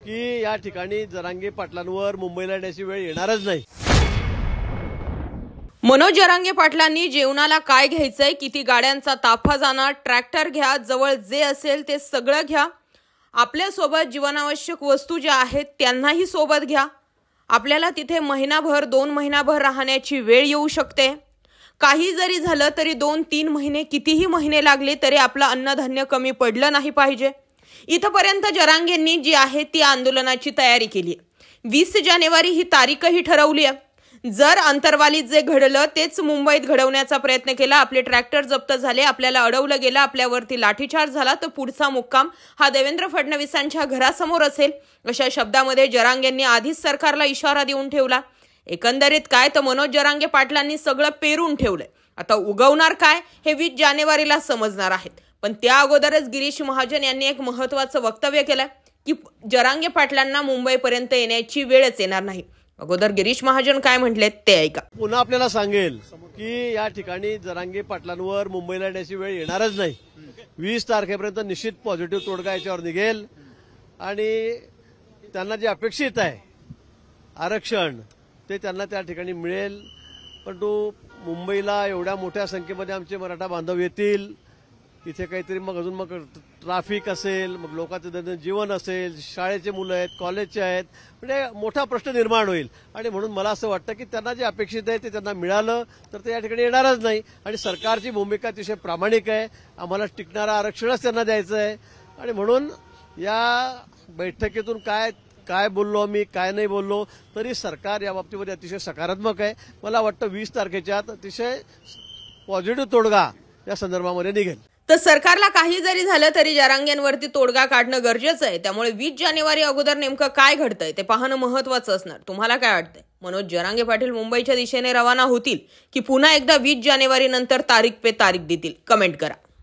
की या ठिकाणी जरांगे पाटलांवर मुंबईला येण्याची वेळ येणारच नाही। मनोज जरांगे पाटलांनी जेवणाला काय घ्यायचंय, किती गाड्यांचा ताफा जाणार, ट्रॅक्टर घ्या, जवळ जे असेल ते सगळं घ्या, आपल्या सोबत जीवनावश्यक वस्तू ज्या आहेत त्यांनाही सोबत घ्या, आपल्याला तिथे महिनाभर 2 महिनाभर राहण्याची वेळ येऊ शकते, काही जरी झालं तरी 2-3 महिने कितीही महिने लागले तरी आपलं अन्नधान्य कमी पडलं नाही पाहिजे। इथपर्यंत जरांगेंनी जी आहे ती आंदोलनाची तयारी केली आहे। 20 जानेवारी ही तारीखही ठरवली आहे। जर अंतरवालीत जे घडलं तेच मुंबईत घडवण्याचा प्रयत्न केला, आपले ट्रॅक्टर जप्त झाले, आपल्याला अडवलं गेलं, आपल्यावरती लाठीचार्ज झाला, तर पुढचा मुक्काम हा देवेंद्र फडणवीसांच्या घरासमोर असेल, अशा शब्दामध्ये जरांगेंनी आधीच सरकारला इशारा देऊन ठेवला। एकंदरीत काय तर मनोज जरांगे पाटलांनी सगळं पेरून ठेवलंय। आता उगवणार काय हे 20 जानेवारीला समजणार आहेत। पण त्या अगोदरच गिरीश महाजन यांनी एक महत्त्वाचं वक्तव्य केलंय की जरांगे पाटलांना मुंबईपर्यंत येण्याची वेळच येणार नाही। अगोदर गिरीश महाजन काय म्हटले ते ऐका। पुन्हा आपल्याला सांगेल की या ठिकाणी जरांगे पाटलांवर मुंबईला येण्याची वेळ येणारच नाही। 20 तारखेपर्यंत निश्चित पॉझिटिव्ह तोडगा याच्यावर निघेल आणि त्यांना जे अपेक्षित आहे आरक्षण ते त्यांना त्या ठिकाणी मिळेल। पण तो मुंबईला एवढ्या मोठ्या संख्येमध्ये आमचे मराठा बांधव येतील, इथे काहीतरी मग अजून मग ट्रॅफिक असेल, मग लोकांचं दैनंदिन जीवन असेल, शाळेचे मुलं आहेत, कॉलेजचे आहेत, म्हणजे मोठा प्रश्न निर्माण होईल। आणि म्हणून मला असं वाटतं की त्यांना जे अपेक्षित आहे ते त्यांना मिळालं तर ते या ठिकाणी येणारच नाही। आणि सरकारची भूमिका अतिशय प्रामाणिक आहे, आम्हाला टिकणारं आरक्षणच त्यांना द्यायचं आहे। आणि म्हणून या बैठकीतून काय बोललो आम्ही, काय नाही बोललो, तरी सरकार या बाबतीमध्ये अतिशय सकारात्मक आहे। मला वाटतं 20 तारखेच्या आत अतिशय पॉझिटिव्ह तोडगा या संदर्भामध्ये निघेल। तर सरकारला काही जरी झालं तरी जरांगेंवरती तोडगा काढणं गरजेचं आहे। त्यामुळे 20 जानेवारी अगोदर नेमकं काय घडतंय ते पाहणं महत्त्वाचं असणार। तुम्हाला काय वाटतंय? मनोज जरांगे पाटील मुंबईच्या दिशेने रवाना होतील की पुन्हा एकदा 20 जानेवारी नंतर तारीख पे तारीख देतील? कमेंट करा।